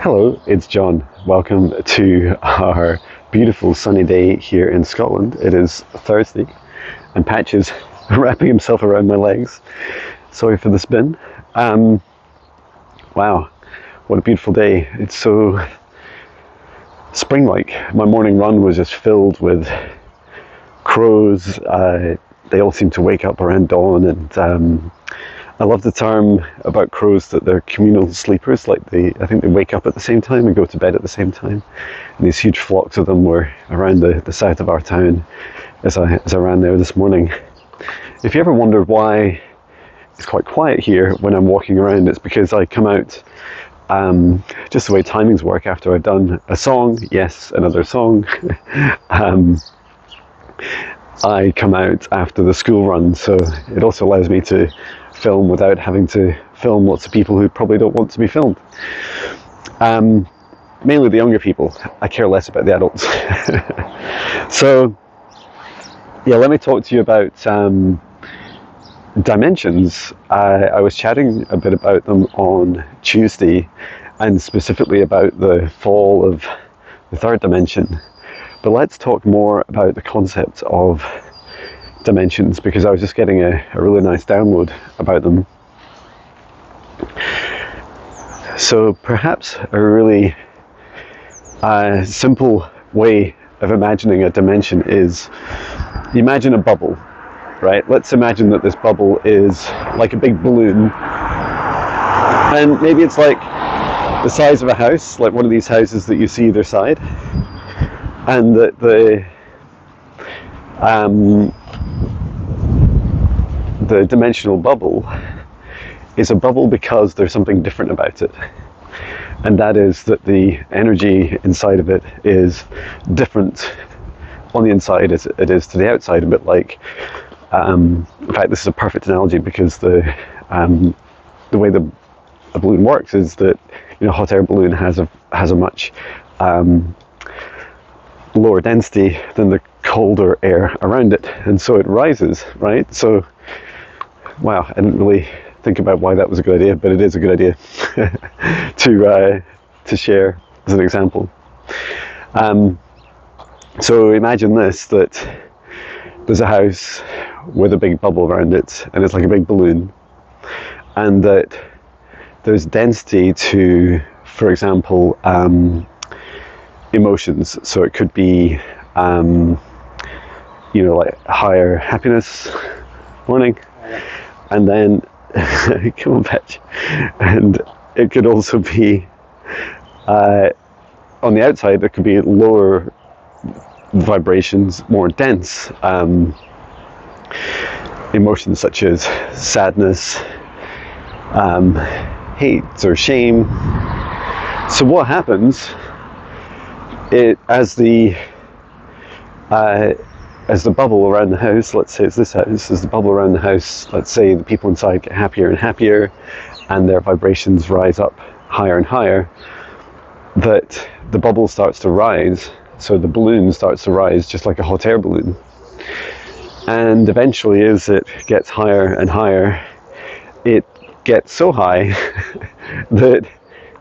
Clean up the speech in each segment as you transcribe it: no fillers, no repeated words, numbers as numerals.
Hello, it's John. Welcome to our beautiful sunny day here in Scotland. It is Thursday and Patch is wrapping himself around my legs. Sorry for the spin. Wow, what a beautiful day. It's so spring-like. My morning run was just filled with crows. They all seem to wake up around dawn, and I love the term about crows that they're communal sleepers. I think they wake up at the same time and go to bed at the same time. And these huge flocks of them were around the south of our town as I ran there this morning. If you ever wondered why it's quite quiet here when I'm walking around, it's because I come out just the way timings work. After I've done a song, yes, another song, I come out after the school run, so it also allows me to film without having to film lots of people who probably don't want to be filmed. Mainly the younger people. I care less about the adults. So, yeah, let me talk to you about dimensions. I was chatting a bit about them on Tuesday, and specifically about the fall of the third dimension. But let's talk more about the concept of dimensions, because I was just getting a really nice download about them. So perhaps a really simple way of imagining a dimension is, imagine a bubble, right? Let's imagine that this bubble is like a big balloon, and maybe it's like the size of a house, like one of these houses that you see either side, and that the dimensional bubble is a bubble because there's something different about it, and that is that the energy inside of it is different on the inside as it is to the outside. A bit like, in fact, this is a perfect analogy, because the way a balloon works is that, you know, a hot air balloon has a much lower density than the colder air around it, and so it rises, right? So, wow, I didn't really think about why that was a good idea, but it is a good idea to share as an example. So imagine this, that there's a house with a big bubble around it, and it's like a big balloon, and that there's density to, for example, emotions. So it could be, like higher happiness, morning, and then come on, Patch. And it could also be on the outside. There could be lower vibrations, more dense emotions such as sadness, hate, or shame. So what happens? As the bubble around the house, let's say it's this house, as the bubble around the house, let's say the people inside get happier and happier, and their vibrations rise up higher and higher, that the bubble starts to rise, so the balloon starts to rise just like a hot air balloon. And eventually, as it gets higher and higher, it gets so high that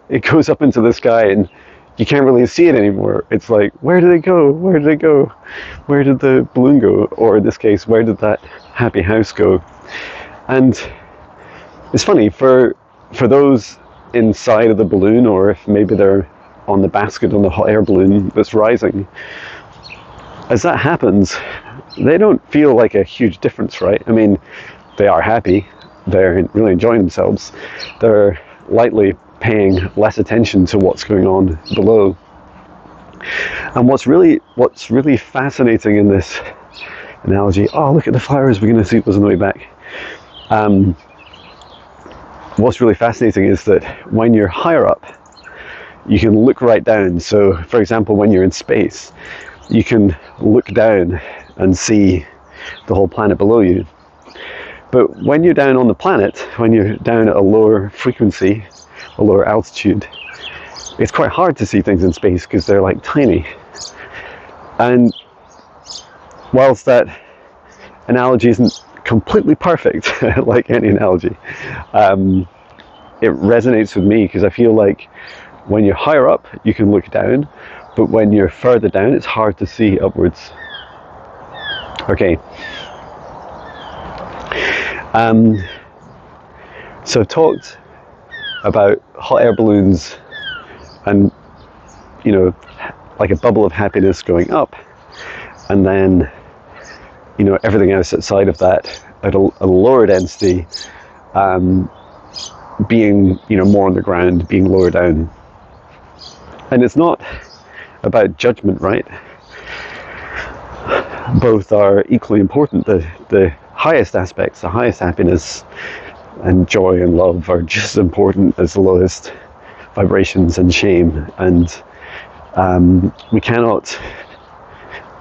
it goes up into the sky, and you can't really see it anymore. It's like, where did it go? Where did it go? Where did the balloon go? Or in this case, where did that happy house go? And it's funny, for those inside of the balloon, or if maybe they're on the basket on the hot air balloon that's rising, as that happens, they don't feel like a huge difference, right? I mean, they are happy, they're really enjoying themselves, they're lightly paying less attention to what's going on below. And what's really fascinating in this analogy, oh, look at the flowers, we're going to see those on the way back. What's really fascinating is that when you're higher up, you can look right down. So, for example, when you're in space, you can look down and see the whole planet below you. But when you're down on the planet, when you're down at a lower frequency, a lower altitude, it's quite hard to see things in space because they're like tiny. And whilst that analogy isn't completely perfect, like any analogy, it resonates with me, because I feel like when you're higher up, you can look down, but when you're further down, it's hard to see upwards. Okay. So I've talked about hot air balloons and, you know, like a bubble of happiness going up, and then, you know, everything else outside of that at a lower density, being, you know, more on the ground, being lower down. And it's not about judgment, right? Both are equally important. The highest aspects, the highest happiness and joy and love are just as important as the lowest vibrations and shame. And we cannot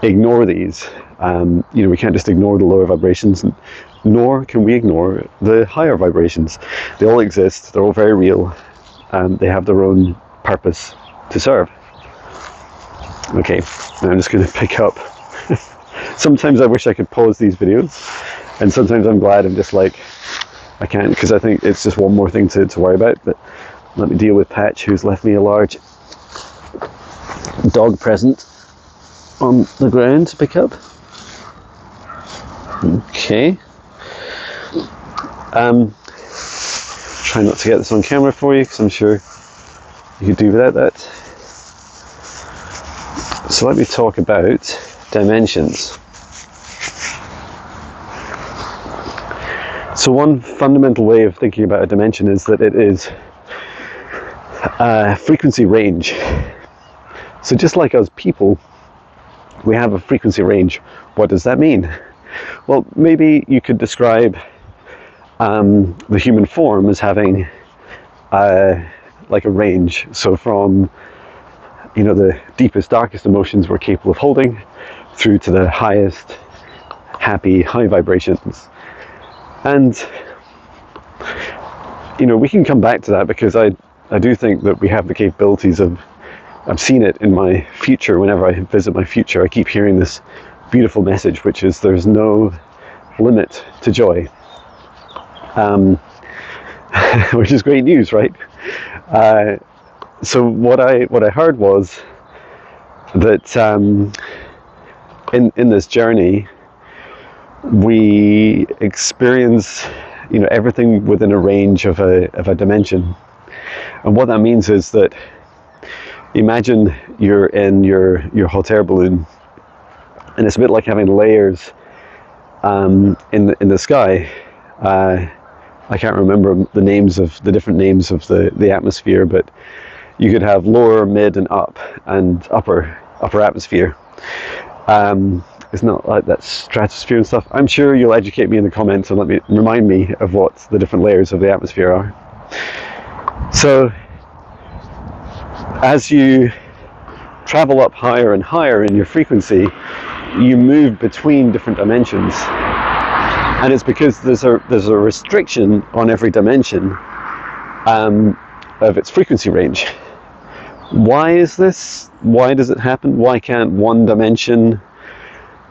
ignore these. You know, we can't just ignore the lower vibrations, nor can we ignore the higher vibrations. They all exist, they're all very real, and they have their own purpose to serve. Okay, now I'm just going to pick up. Sometimes I wish I could pause these videos, and sometimes I'm glad I'm just like, I can't, because I think it's just one more thing to worry about. But let me deal with Patch, who's left me a large dog present on the ground to pick up. Okay. Try not to get this on camera for you, because I'm sure you could do without that. So let me talk about dimensions. So one fundamental way of thinking about a dimension is that it is a frequency range. So just like us people, we have a frequency range. What does that mean? Well, maybe you could describe the human form as having like a range. So from, you know, the deepest, darkest emotions we're capable of holding, through to the highest, happy, high vibrations. And, you know, we can come back to that, because I do think that we have the capabilities of, I've seen it in my future. Whenever I visit my future, I keep hearing this beautiful message, which is there's no limit to joy. Which is great news, right? So what I heard was that in this journey, we experience, you know, everything within a range of a dimension. And what that means is that, imagine you're in your hot air balloon, and it's a bit like having layers in the sky. I can't remember the names of the different names of the atmosphere, but you could have lower, mid, and up, and upper atmosphere. It's not like that stratosphere and stuff. I'm sure you'll educate me in the comments and remind me of what the different layers of the atmosphere are. So as you travel up higher and higher in your frequency, you move between different dimensions. And it's because there's a restriction on every dimension of its frequency range. Why is this? Why does it happen? Why can't one dimension,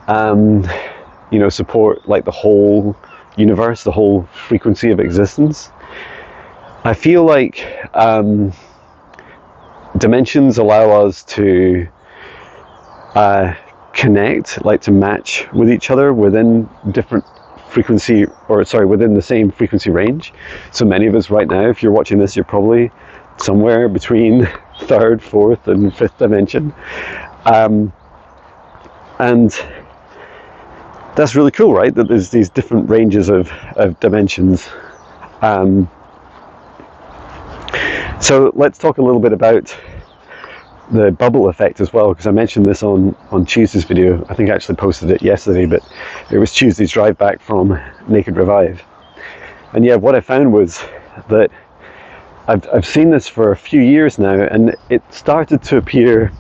you know, support like the whole universe, the whole frequency of existence? I feel like dimensions allow us to connect, like to match with each other within different frequency, within the same frequency range. So many of us right now, if you're watching this, you're probably somewhere between third, fourth, and fifth dimension. And that's really cool, right? That there's these different ranges of dimensions. So let's talk a little bit about the bubble effect as well, because I mentioned this on Tuesday's video. I think I actually posted it yesterday, but it was Tuesday's drive back from Naked Revive. And yeah, what I found was that I've seen this for a few years now, and it started to appear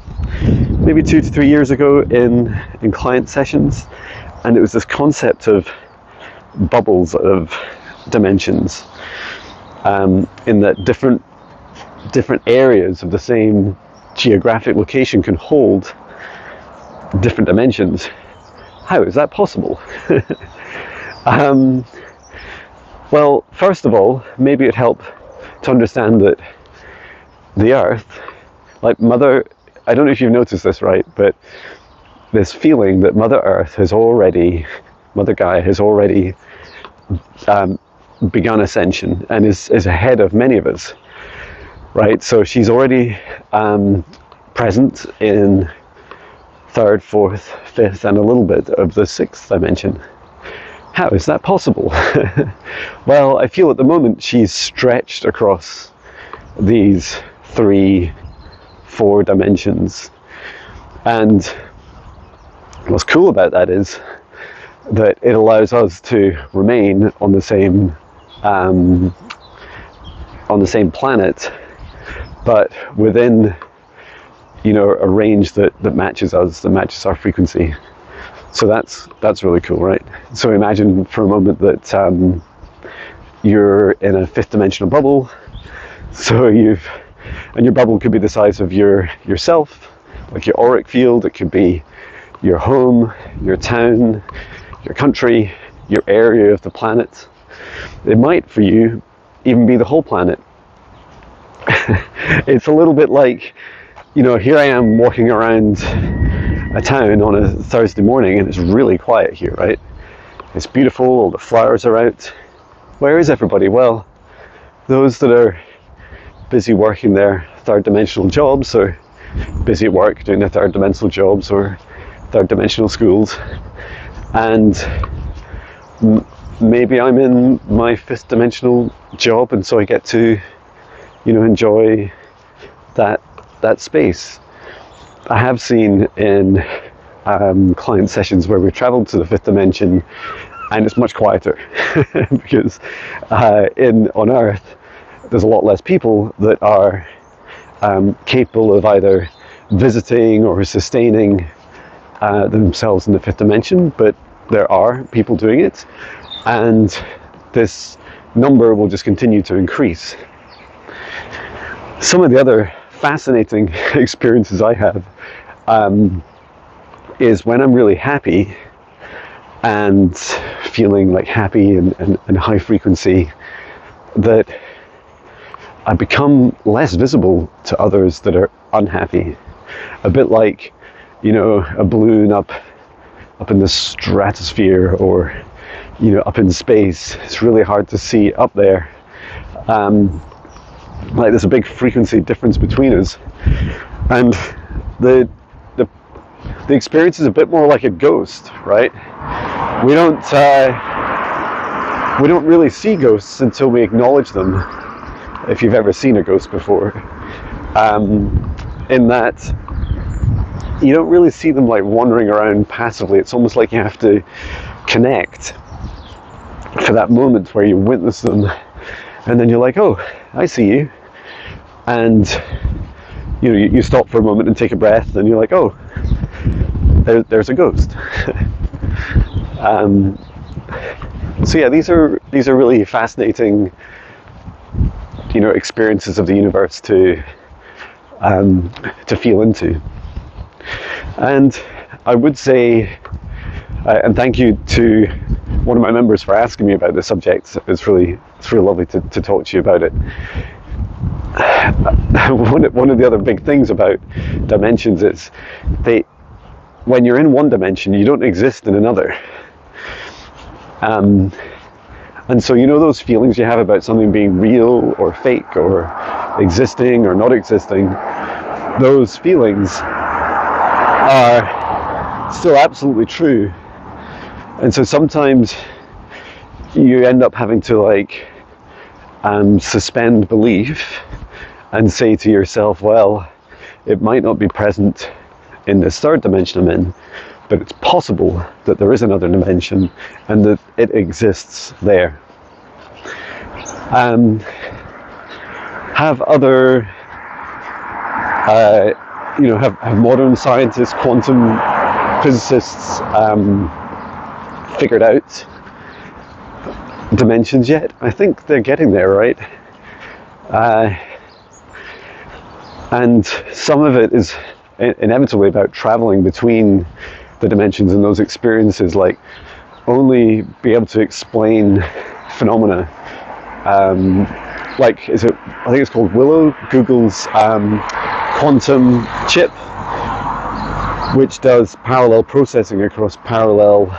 maybe 2 to 3 years ago in client sessions, and it was this concept of bubbles of dimensions, in that different areas of the same geographic location can hold different dimensions. How is that possible? Well, first of all, maybe it'd help to understand that the Earth, like I don't know if you've noticed this, right, but this feeling that Mother Gaia has already begun ascension and is ahead of many of us, right? So she's already present in third, fourth, fifth, and a little bit of the sixth dimension. How is that possible? Well, I feel at the moment she's stretched across these 3, 4 dimensions. And what's cool about that is that it allows us to remain on the same planet, but within, you know, a range that matches us, that matches our frequency. So that's really cool, right? So imagine for a moment that you're in a 5th dimensional bubble. So and your bubble could be the size of yourself, like your auric field. It could be your home, your town, your country, your area of the planet. It might, for you, even be the whole planet. It's a little bit like, you know, here I am walking around a town on a Thursday morning and it's really quiet here, right? It's beautiful, all the flowers are out. Where is everybody? Well, those that are busy working their 3rd dimensional jobs, or busy at work doing their 3rd dimensional jobs or 3rd dimensional schools, and maybe I'm in my 5th dimensional job, and so I get to, you know, enjoy that space. I have seen in client sessions where we've traveled to the 5th dimension and it's much quieter because on Earth there's a lot less people that are capable of either visiting or sustaining themselves in the 5th dimension, but there are people doing it, and this number will just continue to increase. Some of the other fascinating experiences I have is when I'm really happy and feeling like happy and high frequency, that I become less visible to others that are unhappy. A bit like, you know, a balloon up in the stratosphere, or, you know, up in space. It's really hard to see up there. Like there's a big frequency difference between us, and the experience is a bit more like a ghost, right? We don't really see ghosts until we acknowledge them. If you've ever seen a ghost before, in that you don't really see them like wandering around passively. It's almost like you have to connect for that moment where you witness them, and then you're like, oh, I see you, and you know, you stop for a moment and take a breath, and you're like, oh, there's a ghost. So yeah, these are really fascinating, you know, experiences of the universe to feel into. And I would say, and thank you to one of my members for asking me about this subject. It's really lovely to talk to you about it. One of the other big things about dimensions is when you're in one dimension, you don't exist in another. And so, you know, those feelings you have about something being real or fake or existing or not existing, those feelings are still absolutely true. And so sometimes you end up having to like suspend belief and say to yourself, well, it might not be present in this 3rd dimension I'm in, but it's possible that there is another dimension and that it exists there. Have other, have modern scientists, quantum physicists figured out dimensions yet? I think they're getting there, right? And some of it is inevitably about traveling between the dimensions and those experiences, like only be able to explain phenomena like, I think it's called Willow, Google's quantum chip, which does parallel processing across parallel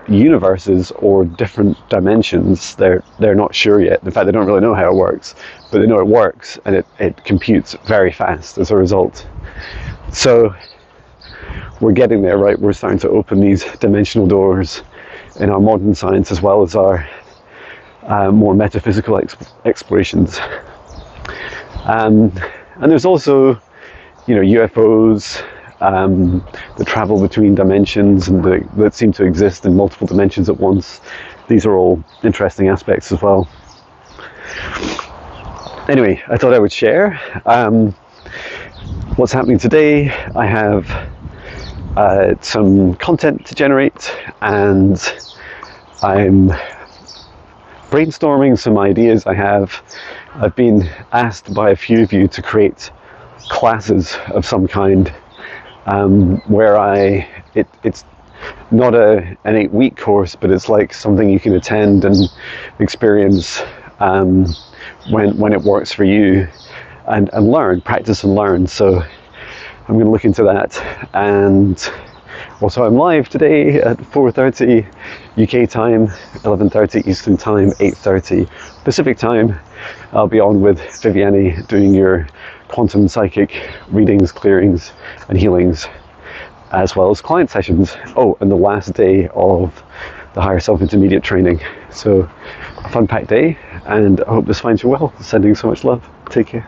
universes or different dimensions. They're not sure yet. In fact, they don't really know how it works, but they know it works, and it computes very fast as a result. So we're getting there, right? We're starting to open these dimensional doors in our modern science, as well as our more metaphysical explorations. And there's also, UFOs that travel between dimensions and that seem to exist in multiple dimensions at once. These are all interesting aspects as well. Anyway, I thought I would share what's happening today. I have some content to generate, and I'm brainstorming some ideas I've been asked by a few of you to create classes of some kind, where it's not an 8-week course, but it's like something you can attend and experience when it works for you, and learn, practice and learn. So I'm going to look into that. And also, I'm live today at 4:30 UK time, 11:30 Eastern time, 8:30 Pacific time. I'll be on with Viviani doing your quantum psychic readings, clearings and healings, as well as client sessions. Oh, and the last day of the Higher Self Intermediate training. So a fun packed day, and I hope this finds you well. Sending so much love. Take care.